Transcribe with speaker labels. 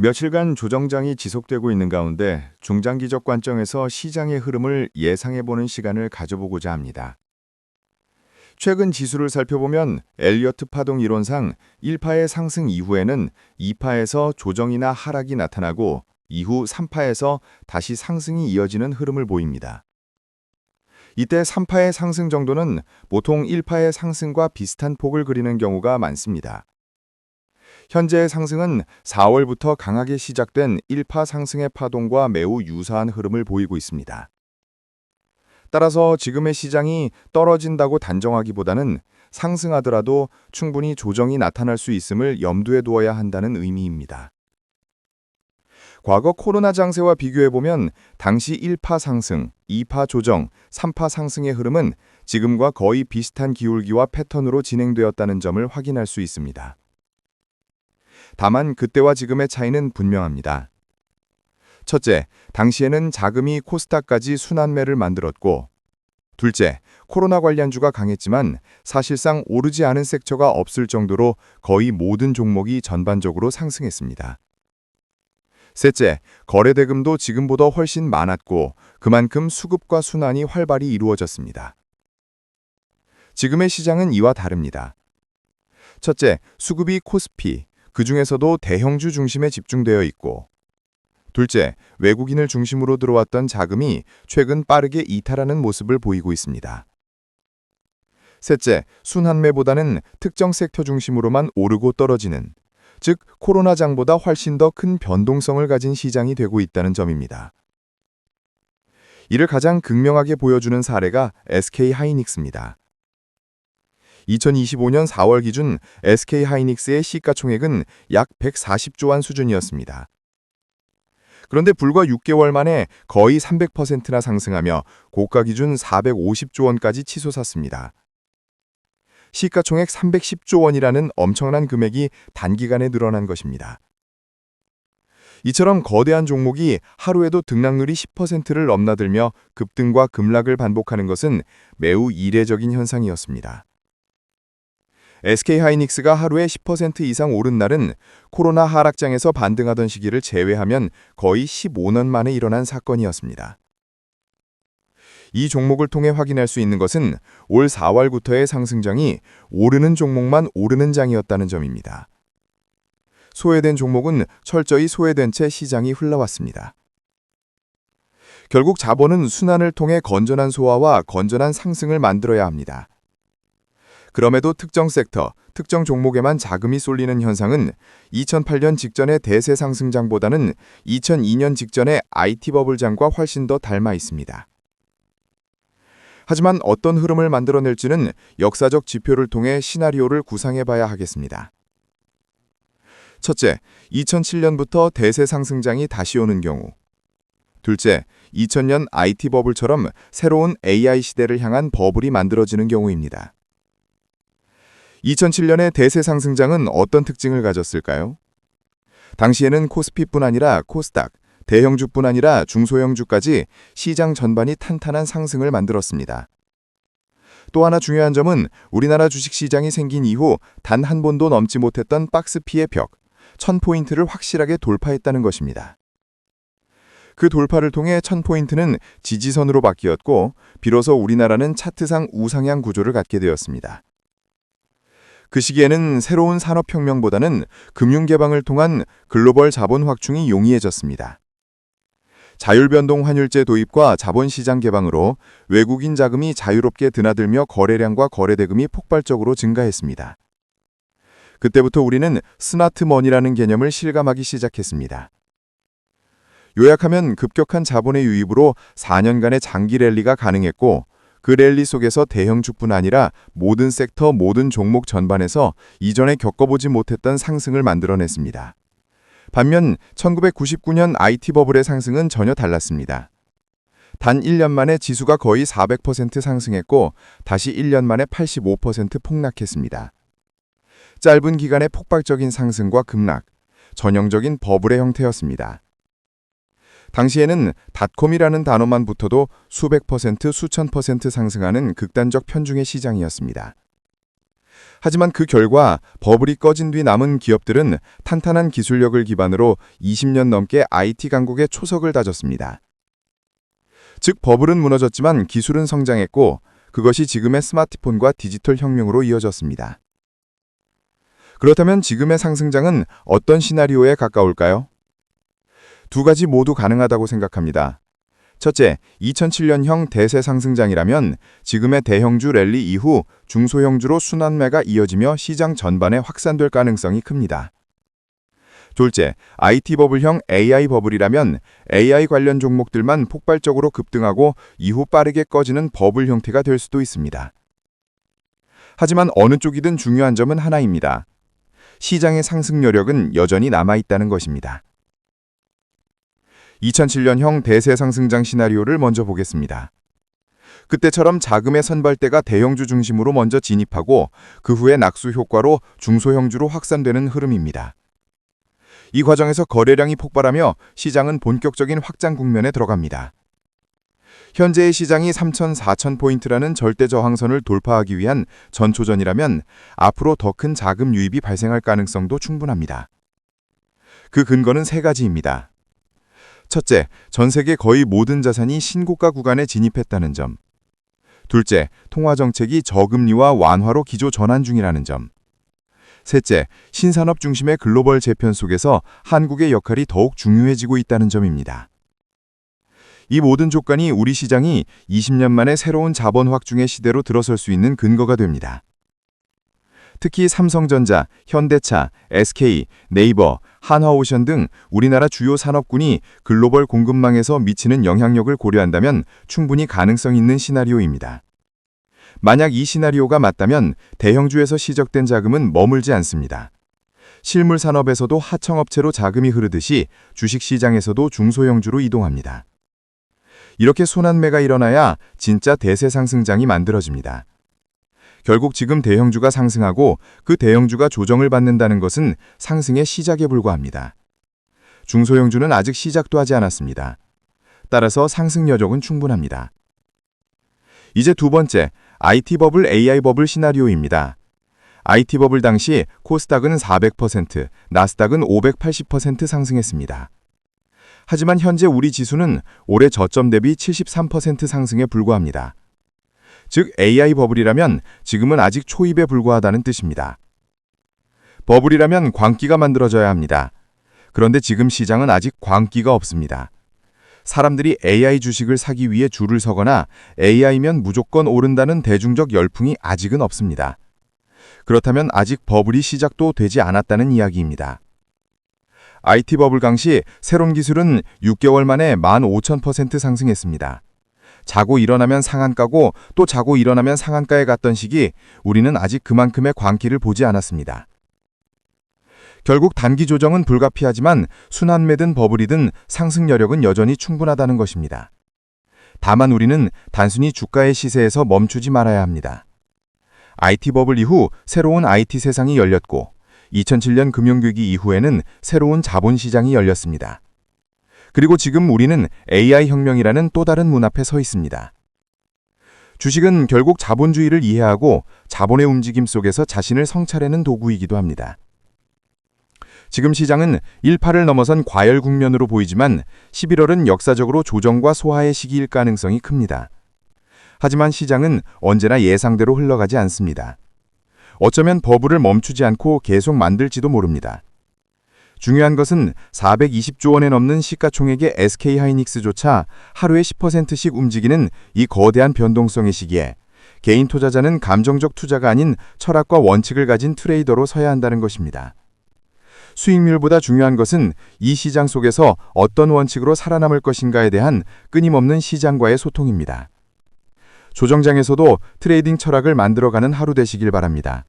Speaker 1: 며칠간 조정장이 지속되고 있는 가운데 중장기적 관점에서 시장의 흐름을 예상해보는 시간을 가져보고자 합니다. 최근 지수를 살펴보면 엘리어트 파동 이론상 1파의 상승 이후에는 2파에서 조정이나 하락이 나타나고 이후 3파에서 다시 상승이 이어지는 흐름을 보입니다. 이때 3파의 상승 정도는 보통 1파의 상승과 비슷한 폭을 그리는 경우가 많습니다. 현재의 상승은 4월부터 강하게 시작된 1파 상승의 파동과 매우 유사한 흐름을 보이고 있습니다. 따라서 지금의 시장이 떨어진다고 단정하기보다는 상승하더라도 충분히 조정이 나타날 수 있음을 염두에 두어야 한다는 의미입니다. 과거 코로나 장세와 비교해보면 당시 1파 상승, 2파 조정, 3파 상승의 흐름은 지금과 거의 비슷한 기울기와 패턴으로 진행되었다는 점을 확인할 수 있습니다. 다만 그때와 지금의 차이는 분명합니다. 첫째, 당시에는 자금이 코스닥까지 순환매를 만들었고, 둘째, 코로나 관련주가 강했지만 사실상 오르지 않은 섹터가 없을 정도로 거의 모든 종목이 전반적으로 상승했습니다. 셋째, 거래대금도 지금보다 훨씬 많았고 그만큼 수급과 순환이 활발히 이루어졌습니다. 지금의 시장은 이와 다릅니다. 첫째, 수급이 코스피, 그 중에서도 대형주 중심에 집중되어 있고, 둘째, 외국인을 중심으로 들어왔던 자금이 최근 빠르게 이탈하는 모습을 보이고 있습니다. 셋째, 순환매보다는 특정 섹터 중심으로만 오르고 떨어지는, 즉 코로나장보다 훨씬 더 큰 변동성을 가진 시장이 되고 있다는 점입니다. 이를 가장 극명하게 보여주는 사례가 SK하이닉스입니다. 2025년 4월 기준 SK하이닉스의 시가총액은 약 140조 원 수준이었습니다. 그런데 불과 6개월 만에 거의 300%나 상승하며 고가 기준 450조 원까지 치솟았습니다. 시가총액 310조 원이라는 엄청난 금액이 단기간에 늘어난 것입니다. 이처럼 거대한 종목이 하루에도 등락률이 10%를 넘나들며 급등과 급락을 반복하는 것은 매우 이례적인 현상이었습니다. SK하이닉스가 하루에 10% 이상 오른 날은 코로나 하락장에서 반등하던 시기를 제외하면 거의 15년 만에 일어난 사건이었습니다. 이 종목을 통해 확인할 수 있는 것은 올 4월부터의 상승장이 오르는 종목만 오르는 장이었다는 점입니다. 소외된 종목은 철저히 소외된 채 시장이 흘러왔습니다. 결국 자본은 순환을 통해 건전한 소화와 건전한 상승을 만들어야 합니다. 그럼에도 특정 섹터, 특정 종목에만 자금이 쏠리는 현상은 2008년 직전의 대세 상승장보다는 2002년 직전의 IT 버블장과 훨씬 더 닮아 있습니다. 하지만 어떤 흐름을 만들어낼지는 역사적 지표를 통해 시나리오를 구상해봐야 하겠습니다. 첫째, 2007년부터 대세 상승장이 다시 오는 경우. 둘째, 2000년 IT 버블처럼 새로운 AI 시대를 향한 버블이 만들어지는 경우입니다. 2007년의 대세 상승장은 어떤 특징을 가졌을까요? 당시에는 코스피뿐 아니라 코스닥, 대형주뿐 아니라 중소형주까지 시장 전반이 탄탄한 상승을 만들었습니다. 또 하나 중요한 점은 우리나라 주식시장이 생긴 이후 단 한 번도 넘지 못했던 박스피의 벽, 1000포인트를 확실하게 돌파했다는 것입니다. 그 돌파를 통해 1000포인트는 지지선으로 바뀌었고 비로소 우리나라는 차트상 우상향 구조를 갖게 되었습니다. 그 시기에는 새로운 산업혁명보다는 금융개방을 통한 글로벌 자본 확충이 용이해졌습니다. 자율변동 환율제 도입과 자본시장 개방으로 외국인 자금이 자유롭게 드나들며 거래량과 거래대금이 폭발적으로 증가했습니다. 그때부터 우리는 스마트머니라는 개념을 실감하기 시작했습니다. 요약하면 급격한 자본의 유입으로 4년간의 장기 랠리가 가능했고 그 랠리 속에서 대형주뿐 아니라 모든 섹터, 모든 종목 전반에서 이전에 겪어보지 못했던 상승을 만들어냈습니다. 반면 1999년 IT 버블의 상승은 전혀 달랐습니다. 단 1년 만에 지수가 거의 400% 상승했고 다시 1년 만에 85% 폭락했습니다. 짧은 기간의 폭발적인 상승과 급락, 전형적인 버블의 형태였습니다. 당시에는 닷컴이라는 단어만 붙어도 수백 퍼센트, 수천 퍼센트 상승하는 극단적 편중의 시장이었습니다. 하지만 그 결과 버블이 꺼진 뒤 남은 기업들은 탄탄한 기술력을 기반으로 20년 넘게 IT 강국의 초석을 다졌습니다. 즉 버블은 무너졌지만 기술은 성장했고 그것이 지금의 스마트폰과 디지털 혁명으로 이어졌습니다. 그렇다면 지금의 상승장은 어떤 시나리오에 가까울까요? 두 가지 모두 가능하다고 생각합니다. 첫째, 2007년형 대세 상승장이라면 지금의 대형주 랠리 이후 중소형주로 순환매가 이어지며 시장 전반에 확산될 가능성이 큽니다. 둘째, IT 버블형 AI 버블이라면 AI 관련 종목들만 폭발적으로 급등하고 이후 빠르게 꺼지는 버블 형태가 될 수도 있습니다. 하지만 어느 쪽이든 중요한 점은 하나입니다. 시장의 상승 여력은 여전히 남아있다는 것입니다. 2007년형 대세 상승장 시나리오를 먼저 보겠습니다. 그때처럼 자금의 선발대가 대형주 중심으로 먼저 진입하고 그 후에 낙수 효과로 중소형주로 확산되는 흐름입니다. 이 과정에서 거래량이 폭발하며 시장은 본격적인 확장 국면에 들어갑니다. 현재의 시장이 3,000-4,000포인트라는 절대 저항선을 돌파하기 위한 전초전이라면 앞으로 더 큰 자금 유입이 발생할 가능성도 충분합니다. 그 근거는 세 가지입니다. 첫째, 전 세계 거의 모든 자산이 신고가 구간에 진입했다는 점. 둘째, 통화정책이 저금리와 완화로 기조 전환 중이라는 점. 셋째, 신산업 중심의 글로벌 재편 속에서 한국의 역할이 더욱 중요해지고 있다는 점입니다. 이 모든 조건이 우리 시장이 20년 만에 새로운 자본 확중의 시대로 들어설 수 있는 근거가 됩니다. 특히 삼성전자, 현대차, SK, 네이버, 한화오션 등 우리나라 주요 산업군이 글로벌 공급망에서 미치는 영향력을 고려한다면 충분히 가능성 있는 시나리오입니다. 만약 이 시나리오가 맞다면 대형주에서 시적된 자금은 머물지 않습니다. 실물 산업에서도 하청업체로 자금이 흐르듯이 주식시장에서도 중소형주로 이동합니다. 이렇게 순환매가 일어나야 진짜 대세 상승장이 만들어집니다. 결국 지금 대형주가 상승하고 그 대형주가 조정을 받는다는 것은 상승의 시작에 불과합니다. 중소형주는 아직 시작도 하지 않았습니다. 따라서 상승 여력은 충분합니다. 이제 두 번째, IT 버블, AI 버블 시나리오입니다. IT 버블 당시 코스닥은 400%, 나스닥은 580% 상승했습니다. 하지만 현재 우리 지수는 올해 저점 대비 73% 상승에 불과합니다. 즉 AI 버블이라면 지금은 아직 초입에 불과하다는 뜻입니다. 버블이라면 광기가 만들어져야 합니다. 그런데 지금 시장은 아직 광기가 없습니다. 사람들이 AI 주식을 사기 위해 줄을 서거나 AI면 무조건 오른다는 대중적 열풍이 아직은 없습니다. 그렇다면 아직 버블이 시작도 되지 않았다는 이야기입니다. IT 버블 당시 새로운 기술은 6개월 만에 15,000% 상승했습니다. 자고 일어나면 상한가고 또 자고 일어나면 상한가에 갔던 시기 우리는 아직 그만큼의 광기를 보지 않았습니다. 결국 단기 조정은 불가피하지만 순환매든 버블이든 상승 여력은 여전히 충분하다는 것입니다. 다만 우리는 단순히 주가의 시세에서 멈추지 말아야 합니다. IT 버블 이후 새로운 IT 세상이 열렸고 2007년 금융위기 이후에는 새로운 자본시장이 열렸습니다. 그리고 지금 우리는 AI 혁명이라는 또 다른 문 앞에 서 있습니다. 주식은 결국 자본주의를 이해하고 자본의 움직임 속에서 자신을 성찰하는 도구이기도 합니다. 지금 시장은 1파를 넘어선 과열 국면으로 보이지만 11월은 역사적으로 조정과 소화의 시기일 가능성이 큽니다. 하지만 시장은 언제나 예상대로 흘러가지 않습니다. 어쩌면 버블을 멈추지 않고 계속 만들지도 모릅니다. 중요한 것은 420조 원에 넘는 시가총액의 SK하이닉스조차 하루에 10%씩 움직이는 이 거대한 변동성의 시기에 개인 투자자는 감정적 투자가 아닌 철학과 원칙을 가진 트레이더로 서야 한다는 것입니다. 수익률보다 중요한 것은 이 시장 속에서 어떤 원칙으로 살아남을 것인가에 대한 끊임없는 시장과의 소통입니다. 조정장에서도 트레이딩 철학을 만들어가는 하루 되시길 바랍니다.